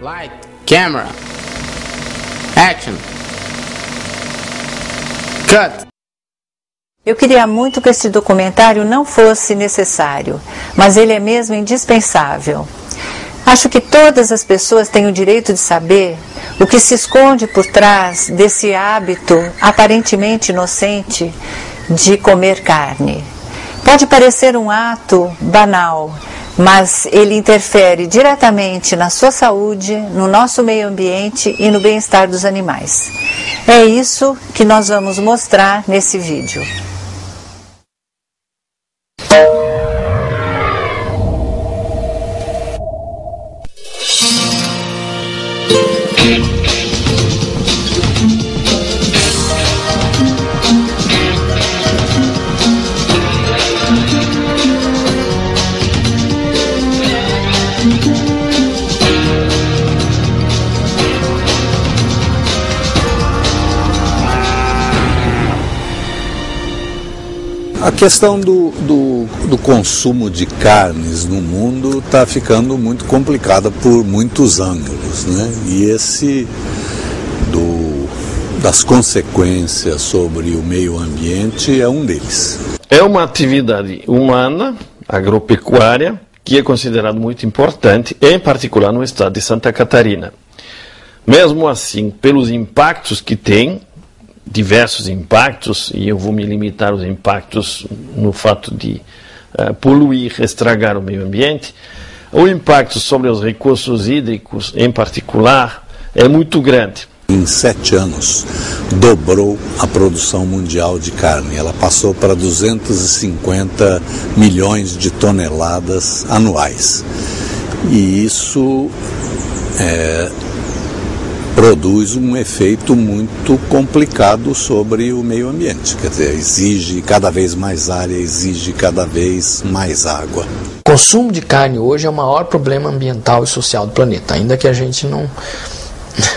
Light, camera, action, cut. Eu queria muito que esse documentário não fosse necessário, mas ele é mesmo indispensável. Acho que todas as pessoas têm o direito de saber o que se esconde por trás desse hábito aparentemente inocente de comer carne. Pode parecer um ato banal, mas ele interfere diretamente na sua saúde, no nosso meio ambiente e no bem-estar dos animais. É isso que nós vamos mostrar nesse vídeo. A questão do consumo de carnes no mundo está ficando muito complicada por muitos ângulos, né? E esse das consequências sobre o meio ambiente é um deles. É uma atividade humana, agropecuária, que é considerada muito importante, em particular no estado de Santa Catarina. Mesmo assim, pelos impactos que tem, diversos impactos, e eu vou me limitar aos impactos no fato de poluir, estragar o meio ambiente, o impacto sobre os recursos hídricos, em particular, é muito grande. Em 7 anos, dobrou a produção mundial de carne. Ela passou para 250 milhões de toneladas anuais. E isso produz um efeito muito complicado sobre o meio ambiente. Quer dizer, exige cada vez mais área, exige cada vez mais água. O consumo de carne hoje é o maior problema ambiental e social do planeta, ainda que a gente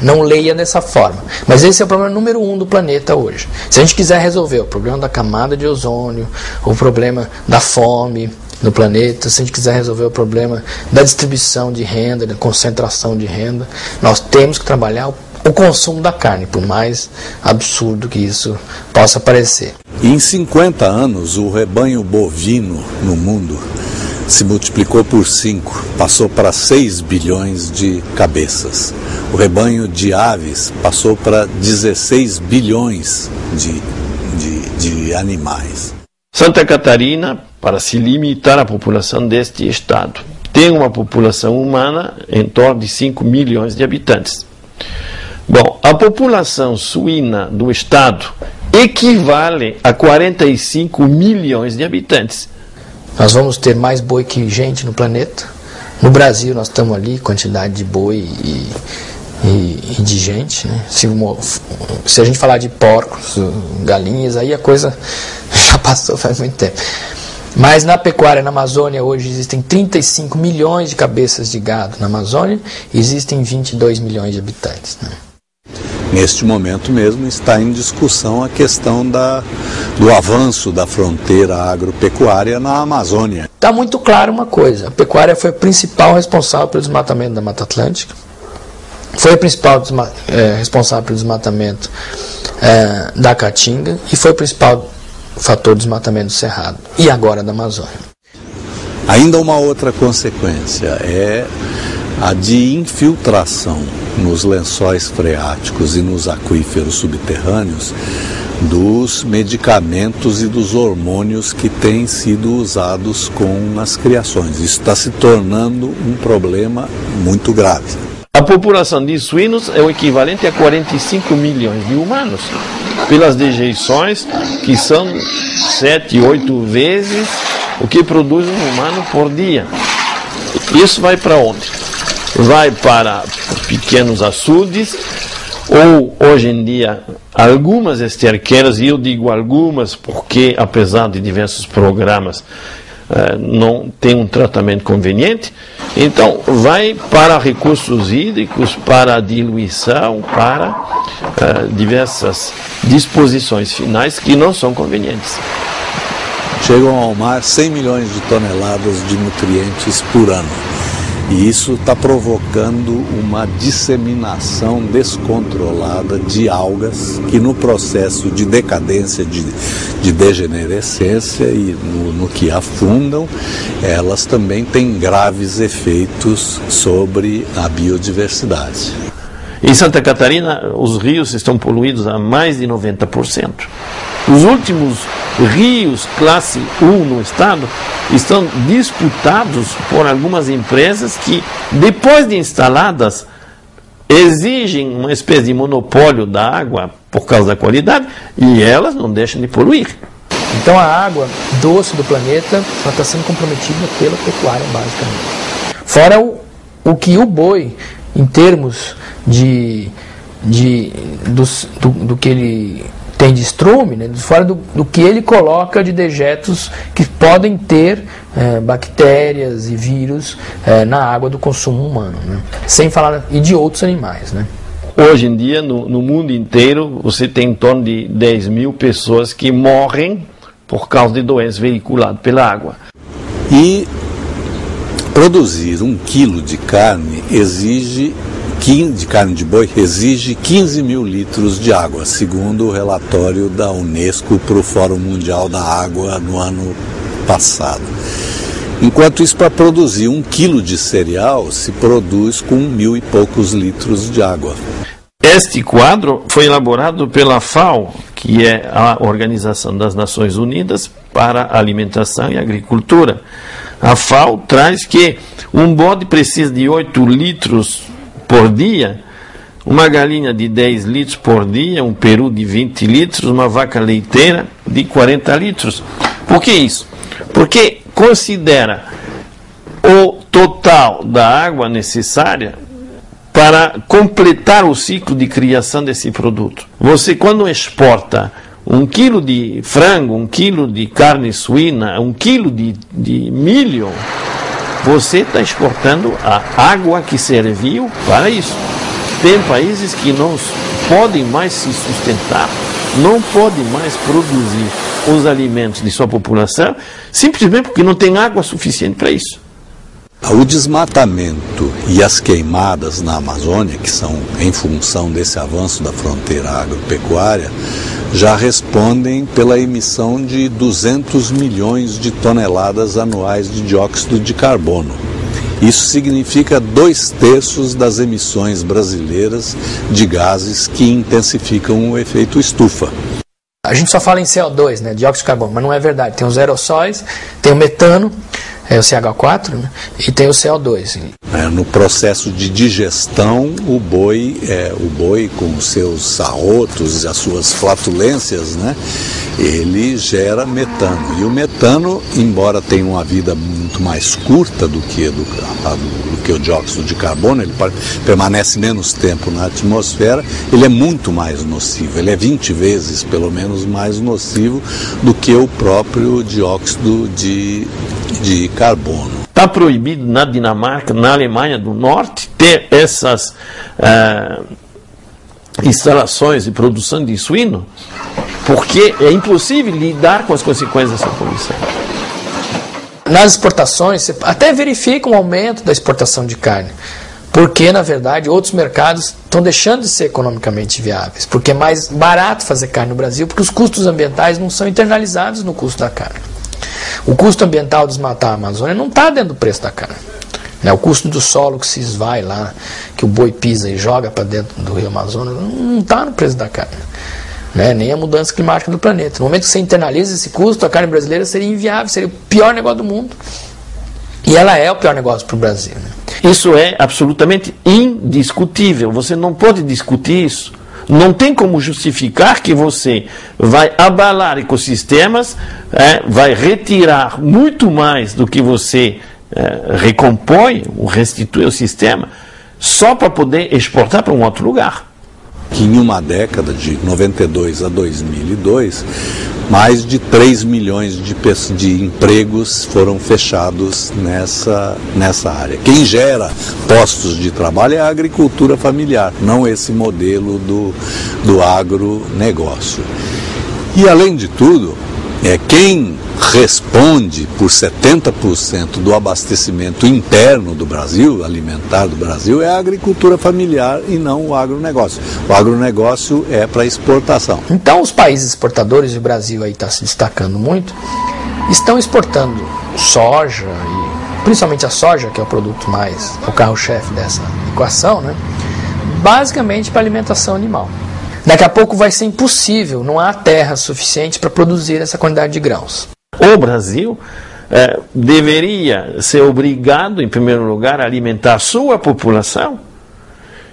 não leia dessa forma. Mas esse é o problema número 1 do planeta hoje. Se a gente quiser resolver o problema da camada de ozônio, o problema da fome no planeta, se a gente quiser resolver o problema da distribuição de renda, da concentração de renda, nós temos que trabalhar o consumo da carne, por mais absurdo que isso possa parecer. Em 50 anos, o rebanho bovino no mundo se multiplicou por 5, passou para 6 bilhões de cabeças. O rebanho de aves passou para 16 bilhões de animais. Santa Catarina, para se limitar à população deste estado, tem uma população humana em torno de 5 milhões de habitantes. Bom, a população suína do estado equivale a 45 milhões de habitantes. Nós vamos ter mais boi que gente no planeta. No Brasil nós estamos ali, quantidade de boi e de gente, né? Se a gente falar de porcos, galinhas, aí a coisa já passou faz muito tempo. Mas na pecuária na Amazônia hoje existem 35 milhões de cabeças de gado na Amazônia e existem 22 milhões de habitantes, né? Neste momento mesmo está em discussão a questão do avanço da fronteira agropecuária na Amazônia. Está muito claro uma coisa: a pecuária foi a principal responsável pelo desmatamento da Mata Atlântica, foi a principal responsável pelo desmatamento da Caatinga e foi o principal fator de desmatamento do Cerrado e agora da Amazônia. Ainda uma outra consequência é a de infiltração nos lençóis freáticos e nos aquíferos subterrâneos dos medicamentos e dos hormônios que têm sido usados com as criações. Isso está se tornando um problema muito grave. A população de suínos é o equivalente a 45 milhões de humanos, pelas dejeições que são 7, 8 vezes o que produz um humano por dia. Isso vai para onde? Vai para pequenos açudes, ou hoje em dia algumas esterqueiras, e eu digo algumas porque apesar de diversos programas não tem um tratamento conveniente, então vai para recursos hídricos, para diluição, para diversas disposições finais que não são convenientes. Chegam ao mar 100 milhões de toneladas de nutrientes por ano. E isso está provocando uma disseminação descontrolada de algas que no processo de decadência, de degenerescência e no que afundam, elas também têm graves efeitos sobre a biodiversidade. Em Santa Catarina, os rios estão poluídos a mais de 90%. Os últimos rios classe 1 no estado estão disputados por algumas empresas que, depois de instaladas, exigem uma espécie de monopólio da água por causa da qualidade e elas não deixam de poluir. Então a água doce do planeta está sendo comprometida pela pecuária, basicamente. Fora o que o boi, em termos do que ele tem de estrume, né, fora do que ele coloca de dejetos que podem ter bactérias e vírus na água do consumo humano, né, sem falar e de outros animais, né. Hoje em dia, no mundo inteiro, você tem em torno de 10 mil pessoas que morrem por causa de doenças veiculadas pela água. E produzir 1 quilo de carne de carne de boi exige 15 mil litros de água, segundo o relatório da Unesco para o Fórum Mundial da Água no ano passado. Enquanto isso, para produzir 1 quilo de cereal, se produz com 1.000 e poucos litros de água. Este quadro foi elaborado pela FAO, que é a Organização das Nações Unidas para a Alimentação e Agricultura. A FAO traz que um bode precisa de 8 litros por dia, uma galinha de 10 litros por dia, um peru de 20 litros, uma vaca leiteira de 40 litros. Por que isso? Porque considera o total da água necessária para completar o ciclo de criação desse produto. Você, quando exporta 1 quilo de frango, 1 quilo de carne suína, 1 quilo de milho, você está exportando a água que serviu para isso. Tem países que não podem mais se sustentar, não podem mais produzir os alimentos de sua população, simplesmente porque não tem água suficiente para isso. O desmatamento e as queimadas na Amazônia, que são em função desse avanço da fronteira agropecuária, já respondem pela emissão de 200 milhões de toneladas anuais de dióxido de carbono. Isso significa 2/3 das emissões brasileiras de gases que intensificam o efeito estufa. A gente só fala em CO2, né, dióxido de carbono, mas não é verdade. Tem os aerossóis, tem o metano, o CH4, né, e tem o CO2. No processo de digestão, o boi com os seus arrotos e as suas flatulências, né, ele gera metano. E o metano, embora tenha uma vida muito mais curta do que o dióxido de carbono, ele permanece menos tempo na atmosfera, ele é muito mais nocivo. Ele é 20 vezes, pelo menos, mais nocivo do que o próprio dióxido de carbono. Está proibido na Dinamarca, na Alemanha do Norte, ter essas instalações de produção de suíno, porque é impossível lidar com as consequências dessa poluição. Nas exportações, você até verifica um aumento da exportação de carne, porque, na verdade, outros mercados estão deixando de ser economicamente viáveis, porque é mais barato fazer carne no Brasil, porque os custos ambientais não são internalizados no custo da carne. O custo ambiental de desmatar a Amazônia não está dentro do preço da carne. O custo do solo que se esvai lá, que o boi pisa e joga para dentro do rio Amazonas, não está no preço da carne. Nem a mudança climática do planeta. No momento que você internaliza esse custo, a carne brasileira seria inviável, seria o pior negócio do mundo. E ela é o pior negócio para o Brasil. Isso é absolutamente indiscutível. Você não pode discutir isso. Não tem como justificar que você vai abalar ecossistemas, vai retirar muito mais do que você recompõe, ou restitui ao sistema, só para poder exportar para um outro lugar. Que em uma década, de 92 a 2002, mais de 3 milhões de empregos foram fechados nessa área. Quem gera postos de trabalho é a agricultura familiar, não esse modelo do agronegócio. E, além de tudo, quem responde por 70% do abastecimento interno do Brasil, alimentar do Brasil, é a agricultura familiar e não o agronegócio. O agronegócio é para exportação. Então os países exportadores, e o Brasil aí está se destacando muito, estão exportando soja, e principalmente a soja, que é o produto mais, o carro-chefe dessa equação, né? Basicamente para alimentação animal. Daqui a pouco vai ser impossível, não há terra suficiente para produzir essa quantidade de grãos. O Brasil deveria ser obrigado, em primeiro lugar, a alimentar a sua população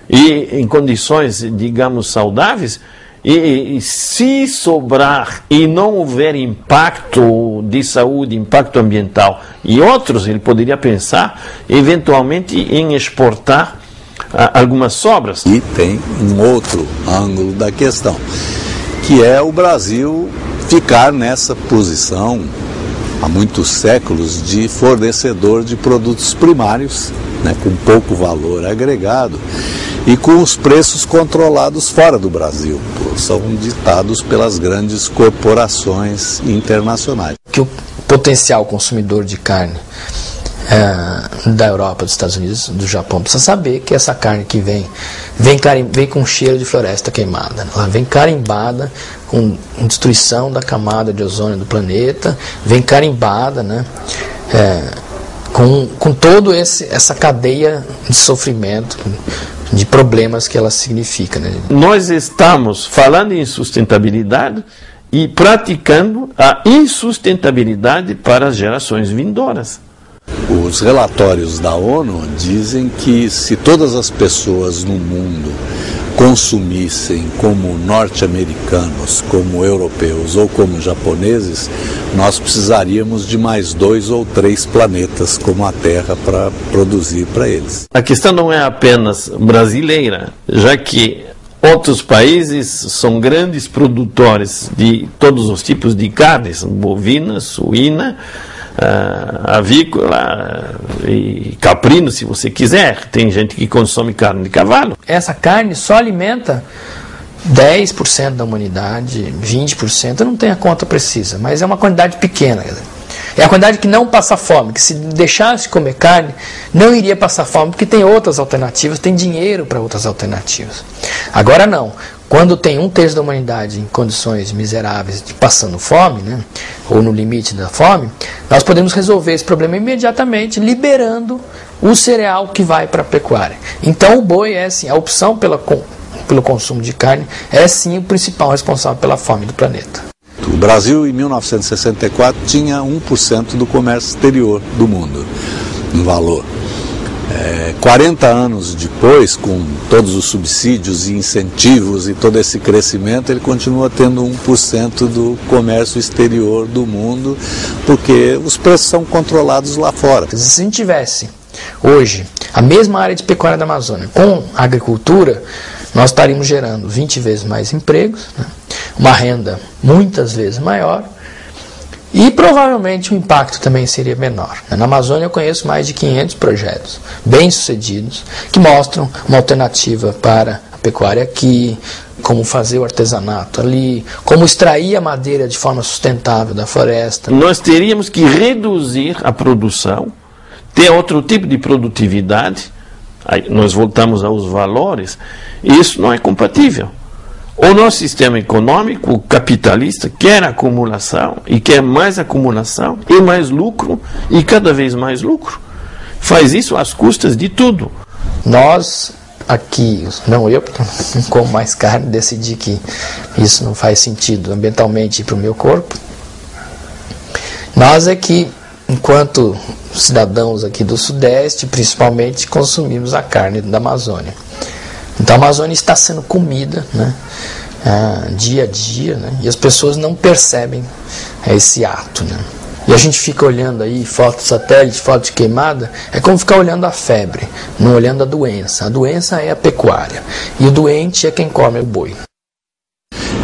e em condições, digamos, saudáveis, e se sobrar e não houver impacto de saúde, impacto ambiental e outros, ele poderia pensar eventualmente em exportar algumas sobras. E tem um outro ângulo da questão, que é o Brasil ficar nessa posição há muitos séculos de fornecedor de produtos primários, né, com pouco valor agregado e com os preços controlados fora do Brasil, são ditados pelas grandes corporações internacionais. Que o potencial consumidor de carne da Europa, dos Estados Unidos, do Japão, precisa saber que essa carne que vem com cheiro de floresta queimada, ela vem carimbada com destruição da camada de ozônio do planeta, vem carimbada, né, com toda essa cadeia de sofrimento, de problemas que ela significa, né? Nós estamos falando em sustentabilidade e praticando a insustentabilidade para as gerações vindouras. Os relatórios da ONU dizem que se todas as pessoas no mundo consumissem como norte-americanos, como europeus ou como japoneses, nós precisaríamos de mais 2 ou 3 planetas como a Terra para produzir para eles. A questão não é apenas brasileira, já que outros países são grandes produtores de todos os tipos de carnes, bovina, suína, avícola e caprino, se você quiser. Tem gente que consome carne de cavalo. Essa carne só alimenta 10% da humanidade, 20%, eu não tenho a conta precisa, mas é uma quantidade pequena. É a quantidade que não passa fome, que se deixasse de comer carne, não iria passar fome, porque tem outras alternativas, tem dinheiro para outras alternativas. Agora não. Quando tem 1/3 da humanidade em condições miseráveis de passando fome, né, ou no limite da fome, nós podemos resolver esse problema imediatamente liberando o cereal que vai para a pecuária. Então o boi é assim, a opção pelo consumo de carne é sim o principal responsável pela fome do planeta. O Brasil, em 1964, tinha 1% do comércio exterior do mundo, em valor. 40 anos depois, com todos os subsídios e incentivos e todo esse crescimento, ele continua tendo 1% do comércio exterior do mundo, porque os preços são controlados lá fora. Se a gente tivesse hoje a mesma área de pecuária da Amazônia com agricultura, nós estaríamos gerando 20 vezes mais empregos, né? Uma renda muitas vezes maior, e provavelmente o impacto também seria menor. Na Amazônia eu conheço mais de 500 projetos bem-sucedidos que mostram uma alternativa para a pecuária aqui, como fazer o artesanato ali, como extrair a madeira de forma sustentável da floresta. Nós teríamos que reduzir a produção, ter outro tipo de produtividade. Aí nós voltamos aos valores, e isso não é compatível. O nosso sistema econômico capitalista quer acumulação e quer mais acumulação e mais lucro e cada vez mais lucro. Faz isso às custas de tudo. Nós aqui, não eu, porque não como mais carne, decidi que isso não faz sentido ambientalmente para o meu corpo. Nós aqui, enquanto cidadãos aqui do Sudeste, principalmente, consumimos a carne da Amazônia. Então a Amazônia está sendo comida, né, dia a dia, né, e as pessoas não percebem esse ato, né. E a gente fica olhando aí foto de satélite, foto de queimada, é como ficar olhando a febre, não olhando a doença. A doença é a pecuária e o doente é quem come o boi.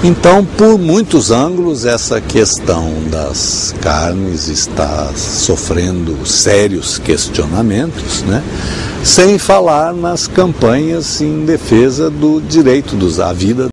Então, por muitos ângulos, essa questão das carnes está sofrendo sérios questionamentos, né? Sem falar nas campanhas em defesa do direito à vida